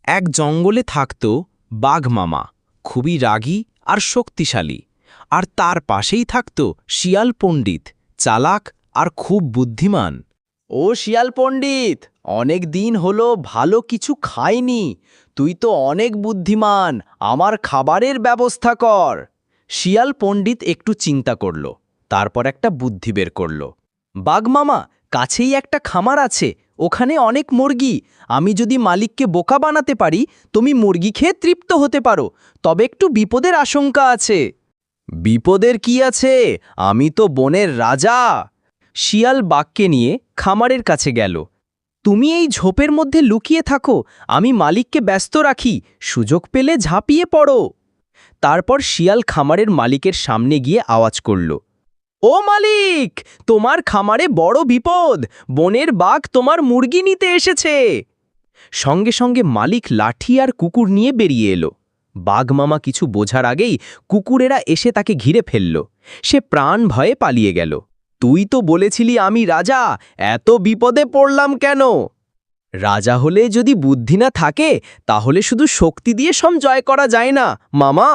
এক জঙ্গলে থাকত বাঘ মামা, খুবই রাগী আর শক্তিশালী। আর তার পাশেই থাকত শিয়াল পণ্ডিত, চালাক আর খুব বুদ্ধিমান। ও শিয়াল পণ্ডিত, অনেক দিন হলো ভালো কিছু খাইনি। তুই তো অনেক বুদ্ধিমান, আমার খাবারের ব্যবস্থা কর। শিয়াল পণ্ডিত একটু চিন্তা করল, তারপর একটা বুদ্ধি বের করল। বাঘ মামা, কাছেই একটা খামার আছে, ওখানে অনেক মুরগি। আমি যদি মালিককে বোকা বানাতে পারি, তুমি মুরগি খেয়ে তৃপ্ত হতে পারো। তবে একটু বিপদের আশঙ্কা আছে। বিপদের কি আছে? আমি তো বনের রাজা। শিয়াল বাঘকে নিয়ে খামারের কাছে গেল। তুমি এই ঝোপের মধ্যে লুকিয়ে থাকো, আমি মালিককে ব্যস্ত রাখি, সুযোগ পেলে ঝাঁপিয়ে পড়ো। তারপর শিয়াল খামারের মালিকের সামনে গিয়ে আওয়াজ করল, ও মালিক, তোমার খামারে বড় বিপদ, বনের বাঘ তোমার মুরগি নিতে এসেছে। সঙ্গে সঙ্গে মালিক লাঠি আর কুকুর নিয়ে বেরিয়ে এলো। বাঘ মামা কিছু বোঝার আগেই কুকুরেরা এসে তাকে ঘিরে ফেলল। সে প্রাণ ভয়ে পালিয়ে গেল। তুই তো বলেছিলি আমি রাজা, এত বিপদে পড়লাম কেন? রাজা হলে যদি বুদ্ধি না থাকে, তাহলে শুধু শক্তি দিয়ে সব জয় করা যায় না মামা।